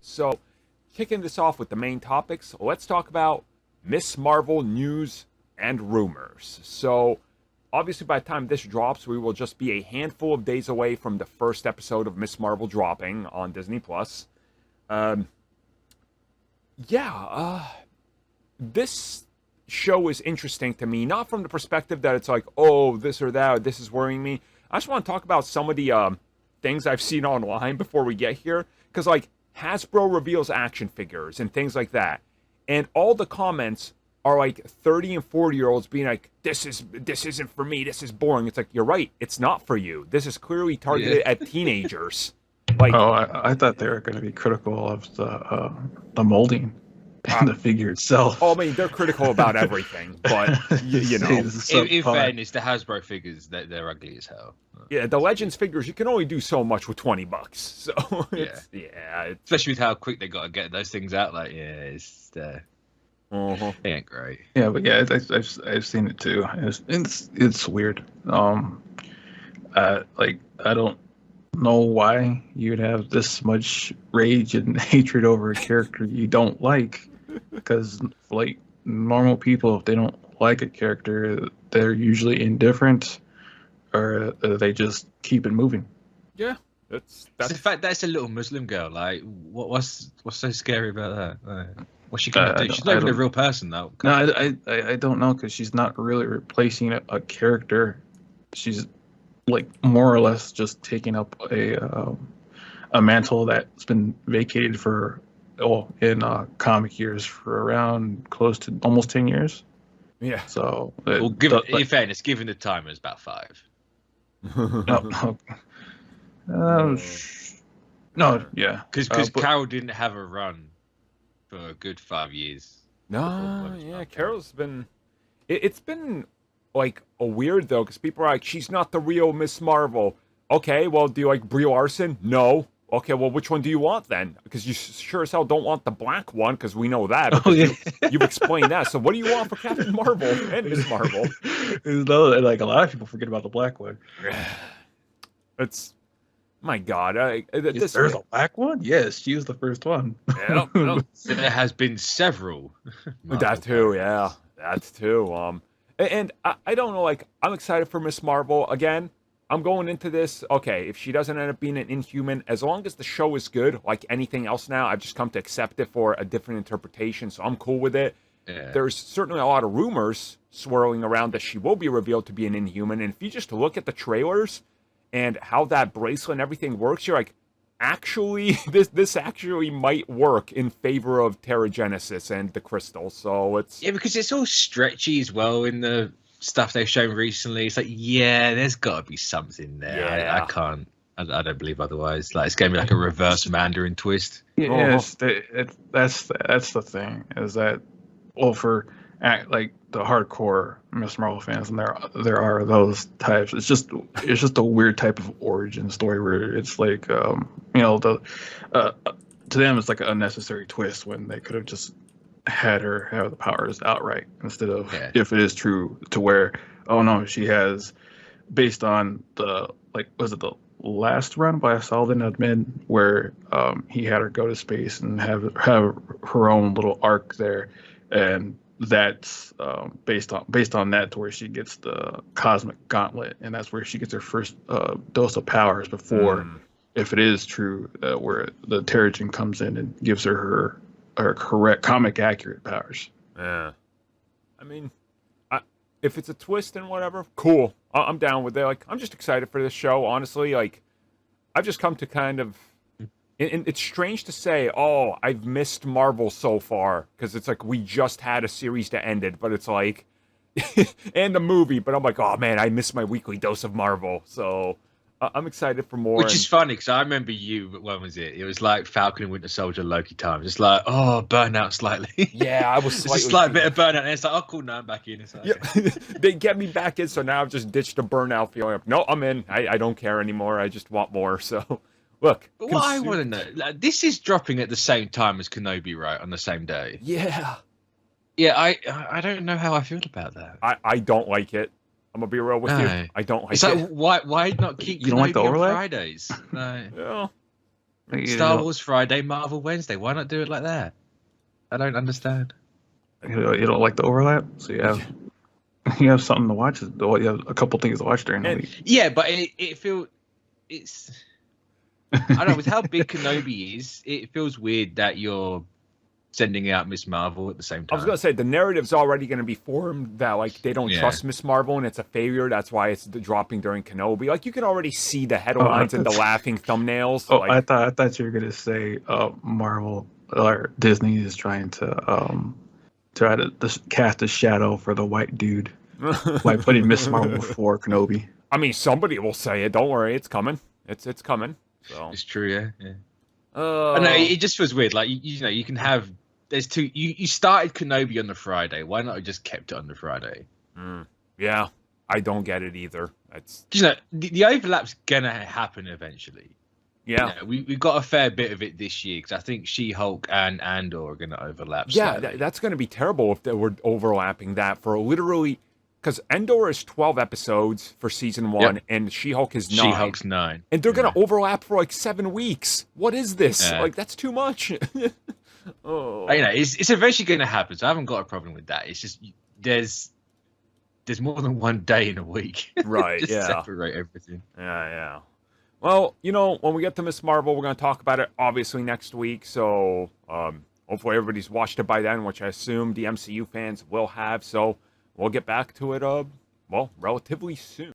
So, kicking this off with the main topics, let's talk about Miss Marvel news and rumors. So, obviously, by the time this drops, we will just be a handful of days away from the first episode of Miss Marvel dropping on Disney Plus. This show is interesting to me, not from the perspective that it's like, oh, this or that, or this is worrying me. I just want to talk about some of the things I've seen online before we get here, because like Hasbro reveals action figures and things like that, and all the comments are like 30 and 40-year-olds being like, this isn't for me, this is boring. It's like, you're right, it's not for you. This is clearly targeted at teenagers. Like, I thought they were going to be critical of the molding and the figure itself. Oh, I mean, they're critical about everything, but you know, in fairness, the Hasbro figures, they're ugly as hell. Yeah, the Legends figures, you can only do so much with $20. So it's, especially with how quick they got to get those things out. Like, it's they ain't great. Yeah, but yeah, I've seen it too. It's weird. Like, I don't know why you'd have this much rage and hatred over a character you don't like, because like normal people, if they don't like a character, they're usually indifferent, or they just keep it moving. Yeah, that's the fact that it's a little Muslim girl. Like, what's so scary about that? Like, what's she gonna do? She's not even a real person, though. No, I don't know, because she's not really replacing a character. She's like more or less just taking up a mantle that's been vacated for in comic years for around close to almost 10 years. Yeah. So well, in fairness, given the time, it's about 5. No, yeah, because Carol didn't have a run for a good 5 years. No, yeah, Carol's been. It's been like a weird though, because people are like, she's not the real Miss Marvel. Okay, well, do you like Brie Larson? No. Okay, well, which one do you want then? Because you sure as hell don't want the black one, because we know that. You've explained that. So what do you want for Captain Marvel and Miss Marvel? Like, a lot of people forget about the black one. It's, my God. There's a black one? Yes, she was the first one. Yeah, there has been several. That too, yeah. That too. And I don't know, like, I'm excited for Miss Marvel. Again, I'm going into this, okay, if she doesn't end up being an Inhuman, as long as the show is good, like anything else now, I've just come to accept it for a different interpretation, so I'm cool with it. Yeah. There's certainly a lot of rumors swirling around that she will be revealed to be an Inhuman, and if you just look at the trailers and how that bracelet and everything works, you're like, actually, this actually might work in favor of Terrigenesis and the Crystal, so it's... Yeah, because it's all stretchy as well in the stuff they've shown recently. It's like, yeah, there's got to be something there. Yeah. I don't believe otherwise. Like, it's going to be like a reverse Mandarin twist. Yeah, that's the thing, is that, well, for like the hardcore Miss Marvel fans, and there are those types. It's just a weird type of origin story where it's like, to them it's like an unnecessary twist when they could have just had her have the powers outright, instead of, if it is true, to where, oh no, she has, based on the, like, was it the last run by Saladin Admin, where he had her go to space and have her own little arc there, and that's based on that, to where she gets the cosmic gauntlet, and that's where she gets her first dose of powers before, if it is true, where the Terrigen comes in and gives her correct comic accurate powers. Yeah, I mean, if it's a twist and whatever, cool. I'm down with it. Like, I'm just excited for this show. Honestly, like, I've just come to kind of, and it's strange to say, oh, I've missed Marvel so far, because it's like we just had a series that ended, but it's like, and a movie, but I'm like, oh man, I missed my weekly dose of Marvel. So I'm excited for more. Which is funny, because I remember when was it? It was like Falcon and Winter Soldier, Loki time. Just like, oh, burnout slightly. Yeah, I was slightly. Just like a bit of burnout. And it's like, oh, cool, now I'm back in. It's like, yeah. They get me back in, so now I've just ditched the burnout feeling. No, I'm in. I don't care anymore. I just want more. So, look. But what I want to know, like, this is dropping at the same time as Kenobi, right? On the same day. Yeah. Yeah, I don't know how I feel about that. I don't like it. I'm gonna be real with you. I don't like it. Why not keep you don't like the on overlap? Fridays? No. Yeah. Star Wars Friday, Marvel Wednesday. Why not do it like that? I don't understand. You don't like the overlap, so you have something to watch. You have a couple things to watch during the week. Yeah, but it feels it's. I don't know. With how big Kenobi is, it feels weird that you're sending out Ms. Marvel at the same time. I was gonna say the narrative's already gonna be formed that like they don't trust Ms. Marvel and it's a failure. That's why it's dropping during Kenobi. Like you can already see the headlines and the laughing thumbnails. Oh, like, I thought you were gonna say Marvel or Disney is trying to cast a shadow for the white dude by putting Ms. Marvel before Kenobi. I mean, somebody will say it. Don't worry, it's coming. It's coming. So it's true, yeah. I know it just feels weird. Like you can have. There's two. You started Kenobi on the Friday. Why not have just kept it on the Friday? Yeah, I don't get it either. It's the overlap's gonna happen eventually. Yeah, we've got a fair bit of it this year because I think She-Hulk and Andor are gonna overlap. Yeah, that's gonna be terrible if they were overlapping that for literally. Because Andor is 12 episodes for season 1, and She-Hulk is 9. She-Hulk's 9. And they're going to overlap for like 7 weeks. What is this? Like, that's too much. It's eventually going to happen, so I haven't got a problem with that. It's just, there's more than one day in a week. Right, just separate everything. Yeah. Well, when we get to Ms. Marvel, we're going to talk about it, obviously, next week. So, hopefully everybody's watched it by then, which I assume the MCU fans will have. So, we'll get back to it, relatively soon.